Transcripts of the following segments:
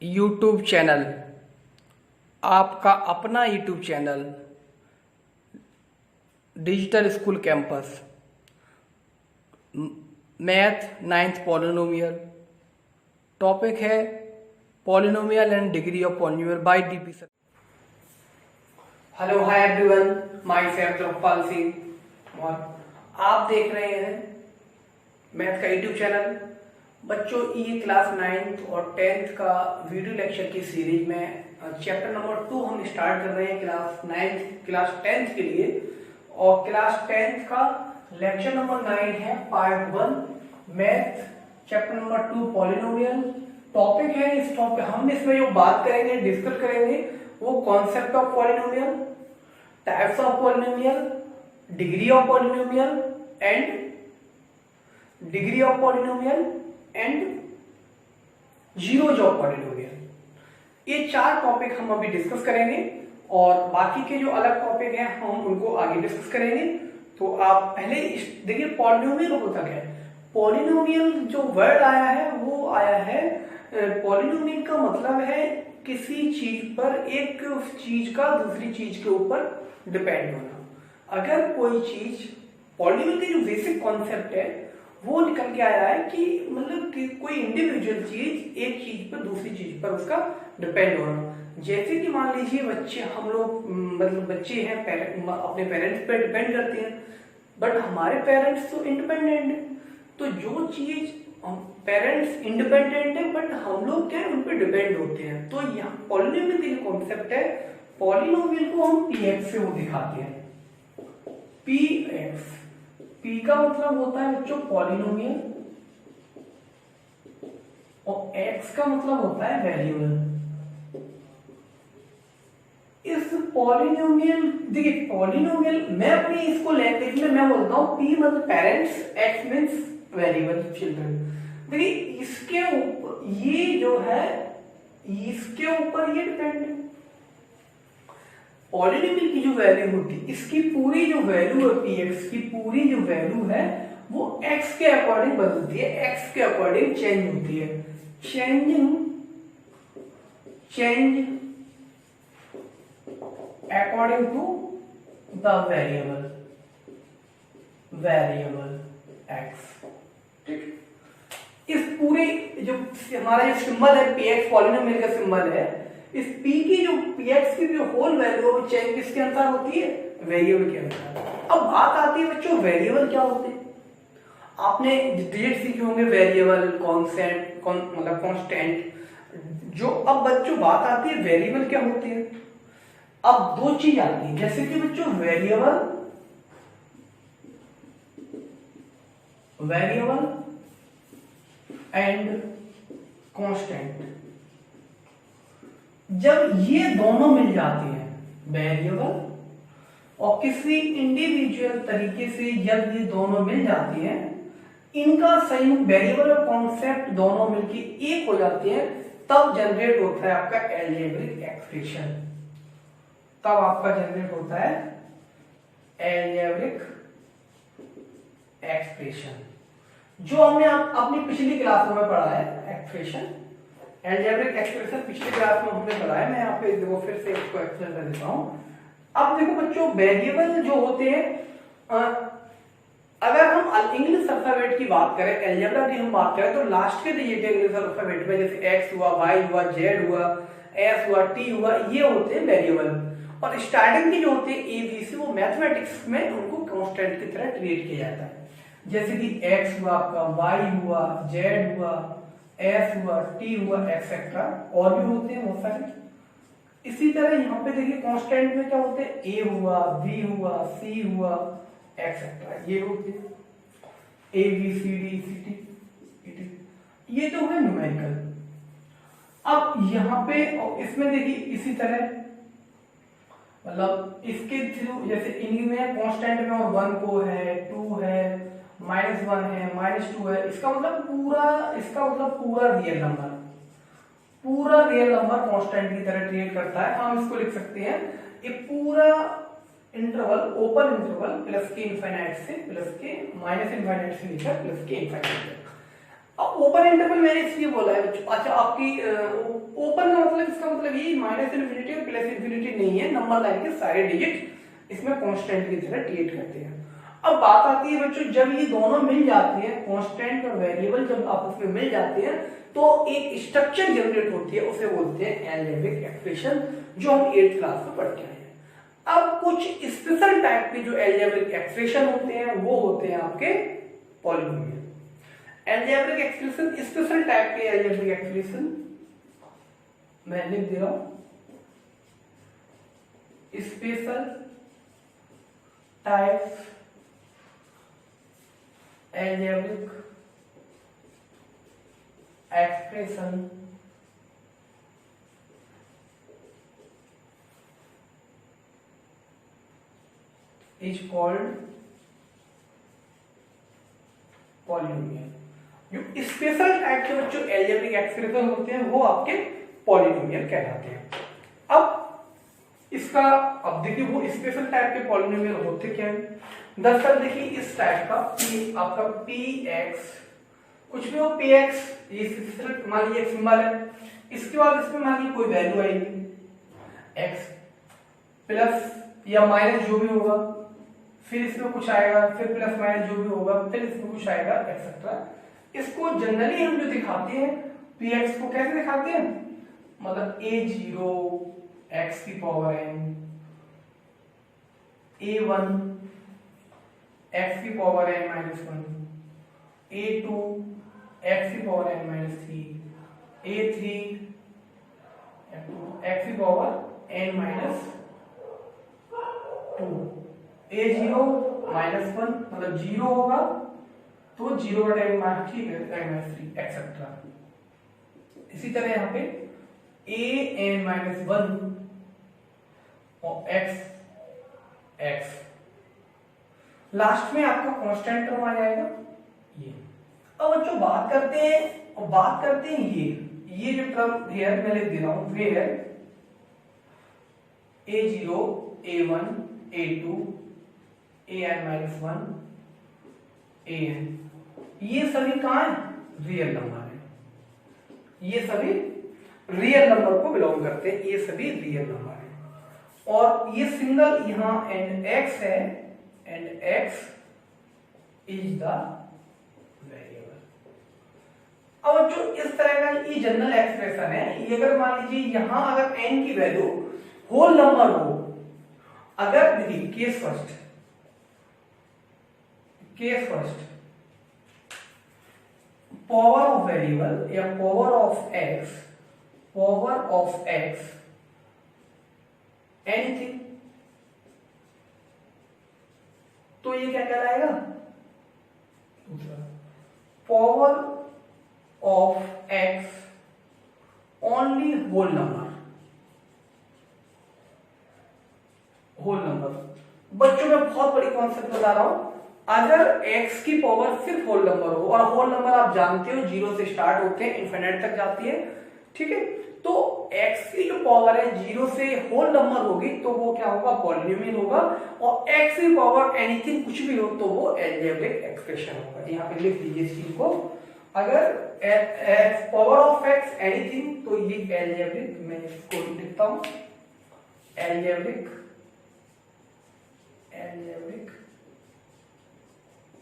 YouTube channel, आपका अपना YouTube channel digital school campus, math ninth polynomial. Topic है polynomial and degree of polynomial by DP sir. Hello hi everyone, myself Jagpal Singh और आप देख रहे हैं मैथ का यूट्यूब चैनल। बच्चों, ये क्लास 9th और 10th का वीडियो लेक्चर की सीरीज में चैप्टर नंबर 2 हम स्टार्ट कर रहे हैं क्लास 9th क्लास 10th के लिए। और क्लास 10th का लेक्चर नंबर 9 है part 1 math chapter number 2 polynomial. Topic है इस टॉपिक हम इसमें जो बात करेंगे डिस्कस करेंगे वो concept of polynomial, types of polynomial, degree of polynomial and degree of polynomial and zeros of polynomial. ये 4 टॉपिक हम अभी डिस्कस करेंगे और बाकी के जो अलग टॉपिक हैं हम उनको आगे डिस्कस करेंगे। तो आप पहले देखिए पॉलिनोमियल होता क्या है। पॉलिनोमियल जो वर्ड आया है वो आया है, पॉलिनोमियल का मतलब है किसी चीज पर एक चीज का दूसरी चीज के ऊपर डिपेंड होना। अगर कोई चीज, पॉलिनोमियल की जो बेसिक कॉन्सेप्ट है वो निकल के आया है कि मतलब कि कोई इंडिविजुअल चीज एक चीज पर दूसरी चीज पर उसका डिपेंड होना। जैसे कि मान लीजिए बच्चे, हम लोग मतलब बच्चे हैं, अपने पेरेंट्स पर डिपेंड करते हैं, बट हमारे पेरेंट्स तो इंडिपेंडेंट है। तो जो चीज पेरेंट्स इंडिपेंडेंट है बट हम लोग क्या है उन पर डिपेंड होते हैं। तो यहाँ पॉलिनोमियल की जो कॉन्सेप्ट है, पॉलिनोमियल को हम पीएक्स से वो दिखाते हैं। पीएक्स, पी का मतलब होता है बच्चों पॉलिनोमियल और एक्स का मतलब होता है वेरिएबल। इस पॉलिनोमियल, देखिए पॉलिनोमियल मैं अपनी इसको लैंग्वेज में मैं बोलता हूं पी मतलब parents, x means variable children. देखिए इसके ऊपर ये जो है इसके ऊपर ये डिपेंड है। पॉलिनोमियल की जो वैल्यू होती है, इसकी पूरी जो वैल्यू है पीएक्स की पूरी जो वैल्यू है वो एक्स के अकॉर्डिंग बदलती है, एक्स के अकॉर्डिंग चेंज होती है। Change according to the variable x. ठीक, इस पूरे जो हमारा जो सिंबल है पीएक्स पॉलिनोमियल का सिंबल है, इस p की जो px की जो होल वैल्यू वो चेंज किसके अनुसार होती है, वेरिएबल के अनुसार। अब बात आती है बच्चों वेरिएबल क्या होते हैं। आपने डिजिट सीखे होंगे, वेरिएबल, कांस्टेंट, मतलब कांस्टेंट। जो अब बच्चों बात आती है वेरिएबल क्या होते हैं। अब 2 चीज आती है, जैसे कि बच्चों वेरिएबल एंड कांस्टेंट। जब ये दोनों मिल जाते हैं वेरिएबल और किसी इंडिविजुअल तरीके से जब ये दोनों मिल जाते हैं, इनका संयुक्त वेरिएबल और कॉन्सेप्ट दोनों मिलके एक हो जाते हैं, तब जनरेट होता है आपका अलजेब्रिक एक्सप्रेशन। तब आपका जनरेट होता है अलजेब्रिक एक्सप्रेशन, जो हमने अपनी पिछली क्लासों में पढ़ा है। एक्सप्रेशन, अलजेब्रिक एक्सप्रेशन पिछले क्लास में हमने पढ़ा है। मैं यहाँ पे देखो फिर से इसको एक्सप्लेन कर देता हूँ। अब देखो बच्चों वेरिएबल जो होते हैं, अगर हम इंग्लिश अल्फाबेट की बात करें, अलजेब्रा की हम बात करें, तो लास्ट के डिजिट इंग्लिश अल्फाबेट में जैसे एक्स हुआ, वाई हुआ, जेड हुआ, एस हुआ, टी हुआ, ये होते हैं वेरिएबल। और स्टार्टिंग की जो होती है एबीसी, वो मैथमेटिक्स में उनको कांस्टेंट की तरह ट्रीट किया जाता है। जैसे कि एक्स हुआ आपका, वाई हुआ, जेड हुआ, एस हुआ, टी हुआ, एक्सेट्रा, और भी होते हैं बहुत सारे। इसी तरह यहाँ पे देखिए कांस्टेंट में क्या होते हैं, ए हुआ, बी हुआ, सी हुआ, एक्सेट्रा, ये होते हैं A B C D C T. ये तो है न्यूमेरिकल। अब यहाँ पे इसमें देखिए इसी तरह, मतलब इसके थ्रू जैसे इनमें कांस्टेंट में और 1 को है, 2 है, -1 है, -2 है, इसका मतलब पूरा रियल नंबर, पूरा रियल नंबर कांस्टेंट की तरह ट्रीट करता है। हम इसको लिख सकते हैं ये पूरा इंटरवल, ओपन इंटरवल प्लस के इनफाइनाइट से प्लस के, माइनस इनफाइनाइट से लेकर प्लस के इनफाइनाइट। अब ओपन इंटरवल मैंने इसलिए बोला है बच्चों, अच्छा आपकी ओपन का मतलब, इसका मतलब ये माइनस इन्फिनिटी और प्लस इन्फिनिटी नहीं है, नंबर लाइन के सारे डिजिट इसमें कांस्टेंट की तरह ट्रीट करते हैं। अब बात आती है बच्चों, जब ये दोनों मिल जाते हैं, कांस्टेंट और वेरिएबल जब आपस में मिल जाते हैं तो एक स्ट्रक्चर जनरेट होती है, उसे बोलते हैं अलजेब्रिक एक्सप्रेशन, जो हम 8th क्लास में पढ़ के आए हैं। अब कुछ स्पेशल टाइप के जो अलजेब्रिक एक्सप्रेशन होते हैं वो होते हैं आपके polynomial. Algebraic expression, special type के अलजेब्रिक एक्सप्रेशन मैं लिख दे रहा हूं, special type algebraic expression is called polynomial. जो स्पेशल टाइप के बच्चों अलजेब्रिक एक्सप्रेशन होते हैं वो आपके पॉलिनोमियल कहलाते हैं। अब इसका, अब देखिए वो स्पेशल टाइप के पॉलिनोमियल होते क्या है। दरअसल देखिए इस टाइप का आपका px, कुछ भी हो px, ये मान लीजिए सिंबल है, इसके बाद इसमें मान लीजिए कोई वैल्यू आएगी x प्लस या माइनस जो भी होगा, फिर इसमें कुछ आएगा, फिर प्लस माइनस जो भी होगा, फिर इसमें कुछ आएगा एक्सेट्रा। इसको जनरली हम जो दिखाते हैं px को कैसे दिखाते हैं, मतलब a0 x की पावर n, a1 x की power n minus 1, a2 x की power n minus 3, a3 x की power n minus 2, a0 minus 1 मतलब 0 होगा तो 0 का टाइम माइनस 3 एक्सेट्रा। इसी तरह यहाँ पे an माइनस 1 और x लास्ट में आपका कांस्टेंट टर्म आ जाएगा ये। अब बच्चों बात करते हैं ये जो टर्म हियर मैं लिख दे रहा हूं, वे है a0 a1 a2 an minus 1 an, ये सभी कहां है, रियल नंबर है, ये सभी रियल नंबर को बिलोंग करते हैं, ये सभी रियल नंबर है। और ये सिंगल यहां एंड x है, and x is the variable. अब जो इस तरह का ये जनरल एक्सप्रेशन है, ये अगर मान लीजिए यहां अगर n की वैल्यू होल नंबर हो, अगर देखिए case first power of variable या पावर ऑफ x एनीथिंग, तो ये क्या कहलाएगा, power of x only whole number. बच्चों में बहुत बड़ी कॉन्सेप्ट बता रहा हूं, अगर x की पावर सिर्फ होल नंबर हो, और होल नंबर आप जानते हो 0 से स्टार्ट होते हैं इनफिनिट तक जाती है, ठीक है, तो x की जो पावर है 0 से होल नंबर होगी तो वो क्या होगा, पॉलिनोमियल होगा। और x की पावर एनीथिंग कुछ भी हो तो वो अलजेब्रिक एक्सप्रेशन होगा। यहाँ पे लिख दीजिए इस चीज को, अगर पावर ऑफ x एनीथिंग तो ये अलजेब्रिक, मैं इसको लिखता हूं अलजेब्रिक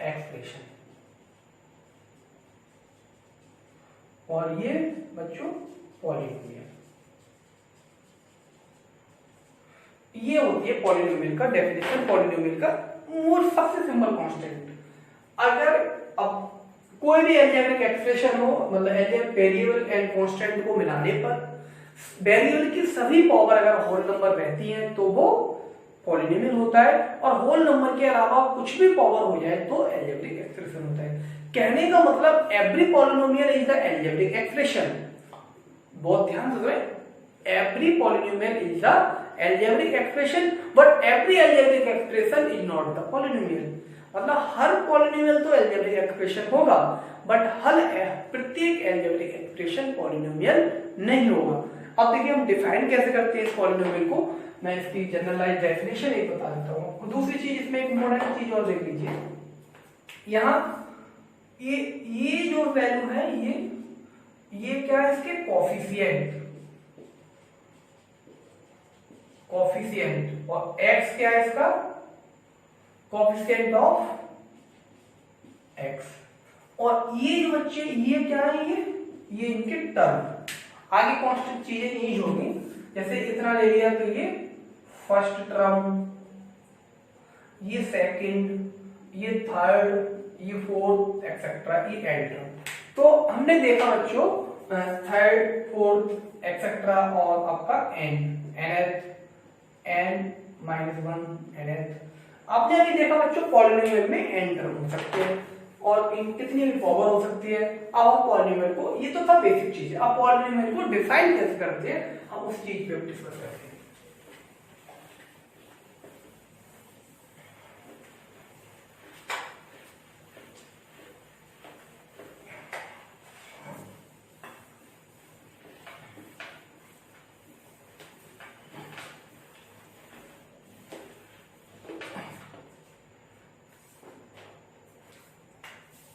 एक्सप्रेशन, और ये बच्चों पॉलिनोमियल, ये होती है पॉलिनोमियल का डेफिनेशन, पॉलिनोमियल का मूल सबसे सिंपल कांस्टेंट। अगर अब कोई भी अलजेब्रिक एक्सप्रेशन हो, मतलब अलजेब्रिक वेरिएबल एंड कांस्टेंट को मिलाने पर वेरिएबल की सभी पावर अगर होल नंबर रहती है तो वो पॉलिनोमियल होता है, और होल नंबर के अलावा कुछ भी पावर हो जाए तो अलजेब्रिक एक्सप्रेशन होता है। कहने का मतलब every polynomial is the algebraic expression. बहुत ध्यान से सुने, every polynomial is the algebraic expression but every algebraic expression is not the polynomial. मतलब हर पॉलिनोमियल तो अलजेब्रिक एक्सप्रेशन होगा बट हर प्रत्येक अलजेब्रिक एक्सप्रेशन पॉलिनोमियल नहीं होगा। अब देखिए हम डिफाइन कैसे करते हैं इस पॉलिनोमियल को, मैं इसकी जनरलाइज डेफिनेशन एक बता देता हूं। दूसरी चीज इसमें एक इम्पोर्टेंट चीज और देख लीजिए, यहां ये जो वैल्यू है ये क्या है, इसके कोफिशिएंट, और x क्या है इसका, कोफिशिएंट ऑफ x। और ये जो बच्चे ये क्या है, ये इनके टर्म, आगे कांस्टेंट चीजें यही होगी। जैसे इतना ले लिया तो ये फर्स्ट टर्म, ये सेकंड, ये थर्ड, ये फोर्थ एक्सेट्रा, ये एंड टर्म। तो हमने देखा बच्चों थर्ड, फोर्थ एक्सेट्रा और आपका एंड, एन माइनस वन, आपने अभी देखा बच्चों पॉलिनोमियल में एन टर्म हो सकते हैं और इन कितनी भी पावर हो सकती है। अब आप पॉलिनोमियल को, ये तो था बेसिक चीज है, अब पॉलिनोमियल को डिफाइन कैसे करते हैं हम उस चीज पे डिस्कस करते हैं।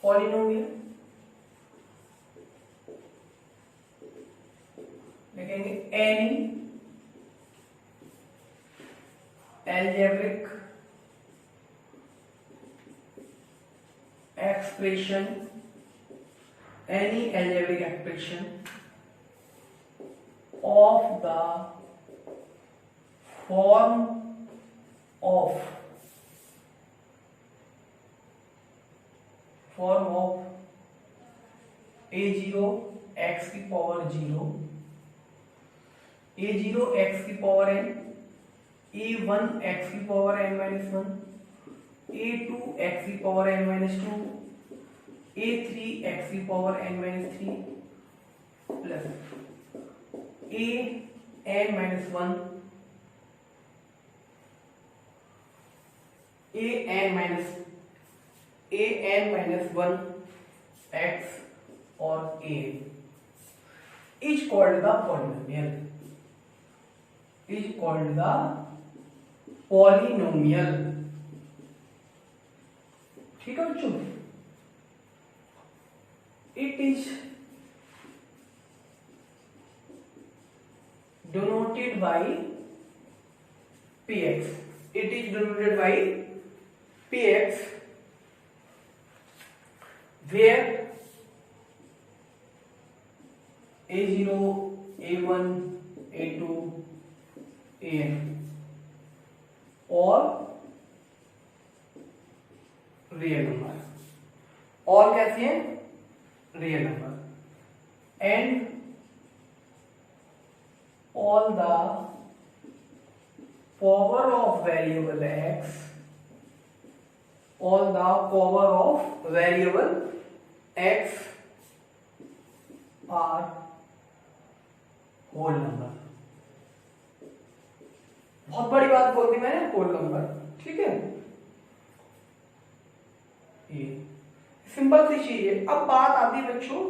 पॉलिनोमियल लिखेंगे any algebraic expression, any algebraic expression of the form of a0 x की पावर 0, a0 x की पावर n, a1 x की power n minus 1, a2 x की power n minus 2, a3 x की power n minus 3 plus a n minus 1, a n minus 1 x और a is called the polynomial, is called the polynomial। ठीक है बच्चों, it is denoted by px, it is denoted by px where a0, a1, a2, an और real number, और कैसे है real number, and all the power of variable x, all the power of variable x are whole number. बहुत बड़ी बात बोल दी मैंने, whole number. ठीक है, ये सिंपल सी चीज है। अब बात आती है बच्चों,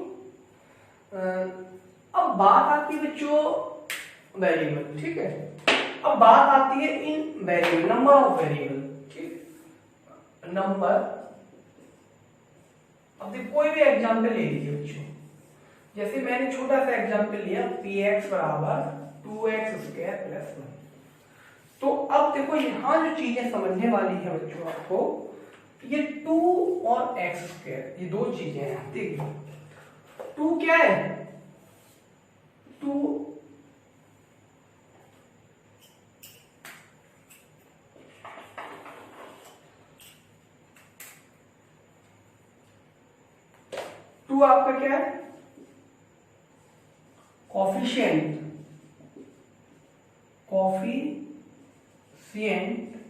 वेरिएबल। ठीक है, अब बात आती है इन वेरिएबल, नंबर ऑफ वेरिएबल। ठीक, नंबर, अब देखो कोई भी एग्जांपल ले लीजिए बच्चों, जैसे मैंने छोटा सा एग्जांपल लिया px बराबर 2x स्क्वायर प्लस 1। तो अब देखो यहां जो चीजें समझने वाली है बच्चों आपको, ये 2 और x स्क्वायर, ये दो चीजें हैं। देखिए 2 क्या है, 2 आपका क्या है, कोफिशिएंट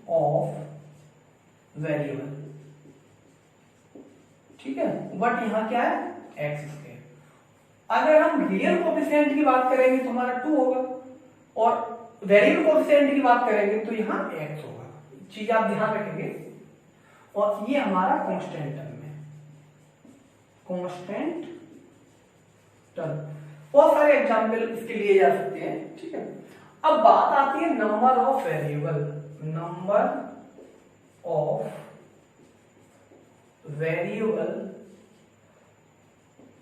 ऑफ वेरिएबल। ठीक है, बट यहां क्या है एक्स स्क्वायर। अगर हम रियल कोफिशिएंट की बात करेंगे तो हमारा 2 होगा, और वेरिएबल कोफिशिएंट की बात करेंगे तो यहां एक्स होगा। चीज आप ध्यान रखेंगे। और ये हमारा कांस्टेंट टर्म है, कांस्टेंट टर्म। बहुत सारे एग्जाम्पल इसके लिए जा सकते हैं। ठीक है, अब बात आती है number of variable. Number of variable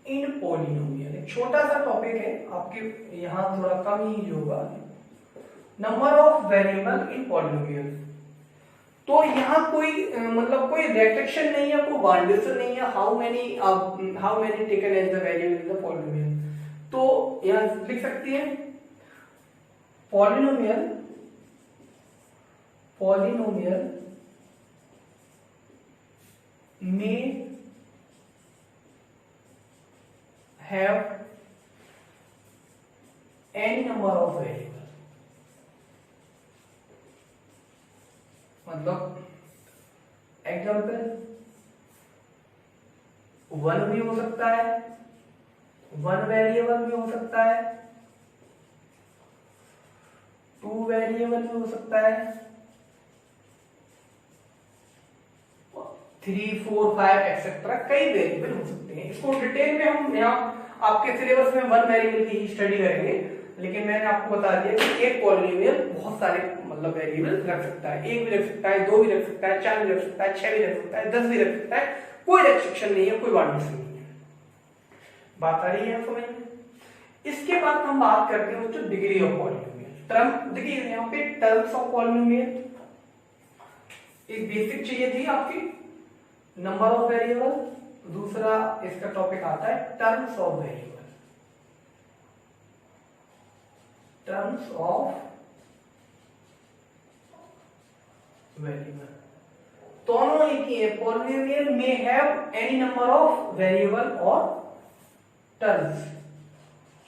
in polynomial. एक छोटा सा टॉपिक है, आपके यहाँ थोड़ा कम ही होगा। Number of variable in polynomial. तो यहाँ कोई मतलब कोई रेस्ट्रिक्शन नहीं है, कोई बाउंडेशन नहीं है, how many taken as the variable in the polynomial. तो यहाँ लिख सकती है पॉलिनोमियल में have any number of variable, मतलब एग्जाम्पल 1 भी हो सकता है, 1 वेरिएबल भी हो सकता है, 2 वेरिएबल भी हो सकता है, 3, 4, 5 एक्सेट्रा कई वेरिएबल हो सकते हैं। इसको डिटेल में हम यहाँ आपके सिलेबस में 1 वेरिएबल की ही स्टडी करेंगे, लेकिन मैंने आपको बता दिया कि एक पॉलिनोमियल बहुत सारे मतलब वेरिएबल रख सकता है। 1 भी रख सकता है, 2 भी रख सकता है, 4 भी रख सकता है, 6 भी रख सकता है, 10 भी रख सकता है। कोई रेस्ट्रिक्शन नहीं है, कोई बाउंडेशन नहीं है। बात आ रही है समझ में? इसके बाद हम बात करते हैं बच्चों डिग्री ऑफ पॉलिनोमियल। टर्म देखिए यहाँ पे टर्म्स ऑफ पॉलिनोमियल एक बेसिक चाहिए थी आपकी, नंबर ऑफ वेरिएबल। दूसरा इसका टॉपिक आता है terms of variable. Terms of variable दोनों एक ही है। पॉलिनोमियल में have any number of variable और टर्म्स।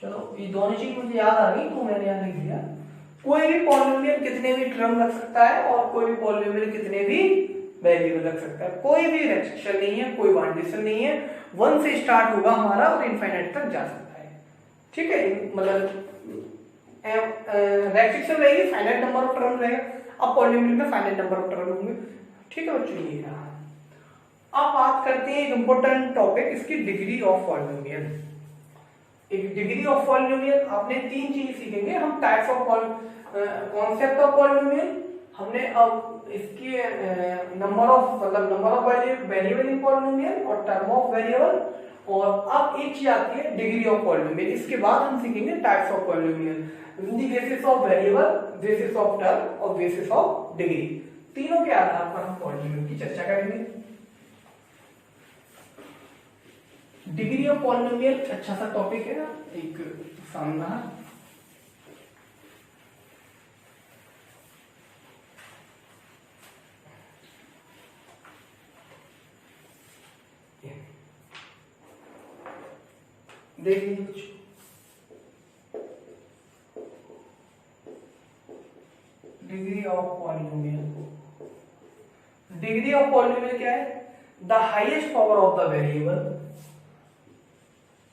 चलो ये दोनों चीज मुझे याद आ गई तो मैंने यहां लिख दिया। कोई भी पॉलिनोमियल कितने भी टर्म रख सकता है और कोई भी पॉलिनोमियल कितने भी वेरिएबल रख सकता है। कोई भी रेस्ट्रिक्शन नहीं है, कोई बाउंडेशन नहीं है। 1 से स्टार्ट होगा हमारा और इनफाइनाइट तक जा सकता है। ठीक है, मतलब रेस्ट्रिक्शन रहेगी, फाइनाइट नंबर ऑफ टर्म रहेगा। अब पॉलिनोमियल में फाइनाइट नंबर ऑफ टर्म होंगे। ठीक है बच्चों, ये रहा। अब बात करते हैं एक इंपॉर्टेंट टॉपिक, इसकी डिग्री ऑफ पॉलिनोमियल। एक डिग्री ऑफ पॉलिनोमियल आपने 3 चीज सीखेंगे हम। Types of concept of polynomial हमने, अब इसकी number of variable in polynomial और टर्म ऑफ वेरिएबल, और अब एक चीज आती है डिग्री ऑफ पॉलिनोमियल। इसके बाद हम सीखेंगे types of polynomial, basis of variable, basis of term और बेसिस ऑफ डिग्री। तीनों के आधार पर हम पॉलिनोमियल की चर्चा करेंगे। डिग्री ऑफ पॉलिनोमियल अच्छा सा टॉपिक है, एक शानदार। देख लीजिए कुछ degree of polynomial. Degree of polynomial क्या है? The highest power of the variable,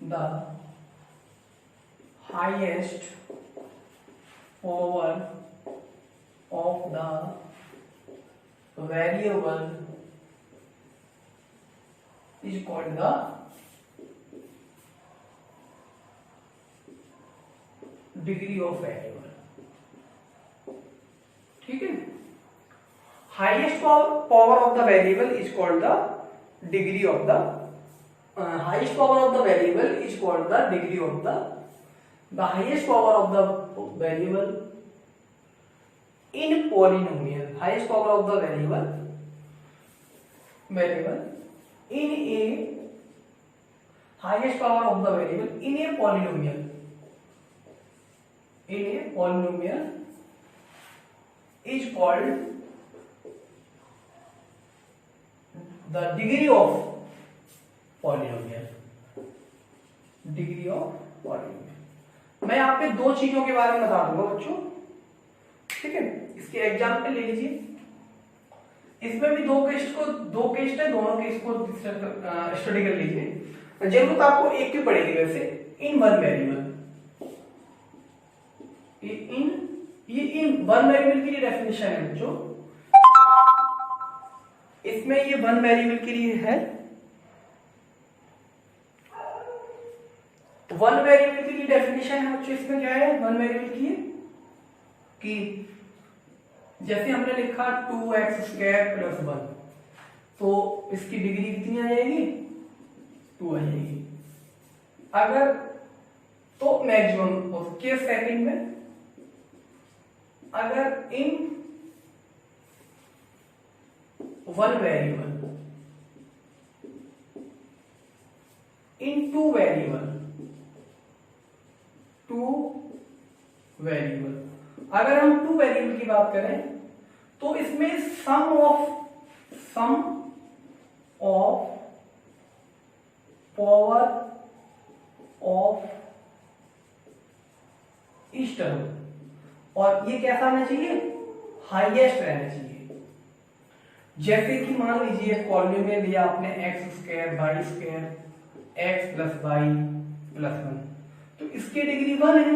the highest power of the variable is called the degree of variable. ठीक है, highest power of the variable is called the degree of the highest power of the variable is called the degree of the highest power of the variable in polynomial, highest power of the variable in a highest power of the variable in a polynomial is called the degree of polynomial. Degree of polynomial मैं यहाँ पे 2 चीजों के बारे में बता दूंगा बच्चों। ठीक है, इसके एग्जाम्पल ले लीजिए। इसमें भी 2 केस है, दोनों केस को स्टडी कर लीजिए। जरूरत आपको एक की पड़ेगी वैसे। In one variable, in one variable के लिए डेफिनेशन है बच्चों। इसमें ये वन वेरिएबल के लिए है। वन वेरिएबल के लिए डेफिनेशन है बच्चों। इसमें क्या है वन वेरिएबल की कि जैसे हमने लिखा 2x² + 1, तो इसकी डिग्री कितनी आ जाएगी? 2 आ जाएगी। अगर तो मैक्सिमम के सेकंड में अगर in one variable in two variable अगर हम टू वेरिएबल की बात करें तो इसमें सम ऑफ पावर ऑफ ईस्टर्न, और ये कैसा आना चाहिए, हाईएस्ट रहना चाहिए। जैसे कि मान लीजिए पॉलिनोमियल दिया आपने x square y square x plus y plus 1, तो इसकी डिग्री 1 है,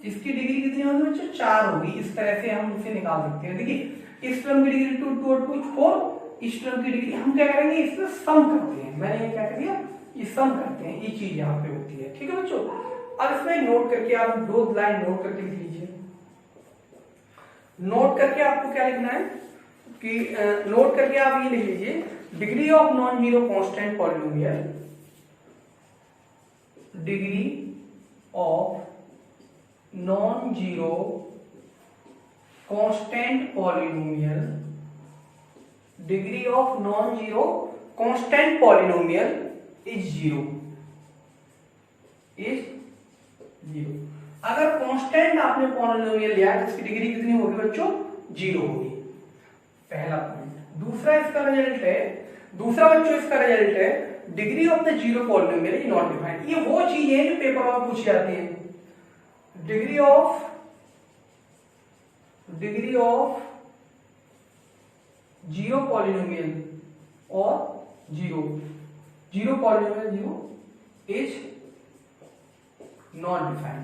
इसकी डिग्री कितनी होगी बच्चों, 4 होगी। इस तरह से हम इसे निकाल सकते हैं। देखिए इस टर्म की डिग्री 2 और 2 4, इस टर्म की डिग्री हम क्या करेंगे, इसमें सम करते हैं। मैंने ये क्या कर दिया, ये सम करते हैं, ये चीज यहाँ पे होती है। ठीक है बच्चों, अब इसमें नोट करके आप 2 लाइन नोट करके लिख लीजिए। नोट करके आपको क्या लिखना है कि नोट करके आप ये लिख लीजिए, degree of non zero constant polynomial, degree of non zero constant polynomial, degree of non zero constant polynomial is zero, अगर कांस्टेंट आपने पॉलिनोमियल लिया तो इसकी डिग्री कितनी होगी बच्चों, 0 होगी। पहला पॉइंट। दूसरा इसका रिजल्ट है, degree of the zero polynomial is not defined. ये वो चीज है जो पेपर में पूछी जाती है। डिग्री ऑफ जीरो पॉलिनोमियल और zero polynomial is not defined.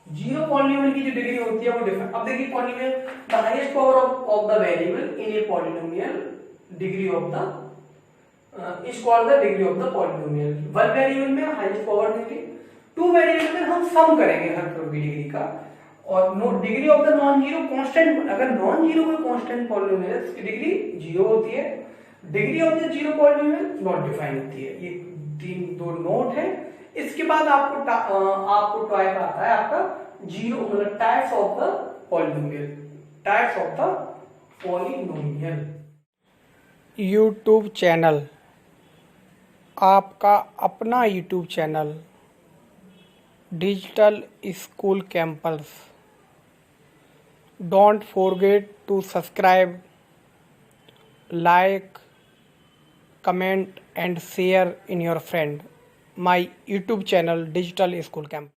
Zero polynomial की जो डिग्री होती है वो डिफाइंड। अब देखिए polynomial, the highest power of the variable in a polynomial, degree of the is called the degree of the polynomial. One variable में highest power देंगे, two variable में हम सम करेंगे हर टर्म की डिग्री का। और degree of the non zero constant, अगर non zero कोई कांस्टेंट पॉलिनोमियल है उसकी डिग्री 0 होती है। Degree of the zero polynomial not defined होती है। ये 2 नोट है। इसके बाद आपको टॉय का आता है आपका जीरो, मतलब types of the polynomial. YouTube channel, आपका अपना YouTube channel digital school campus. Don't forget to subscribe, like, comment and share in your friend my YouTube channel Digital School Camp.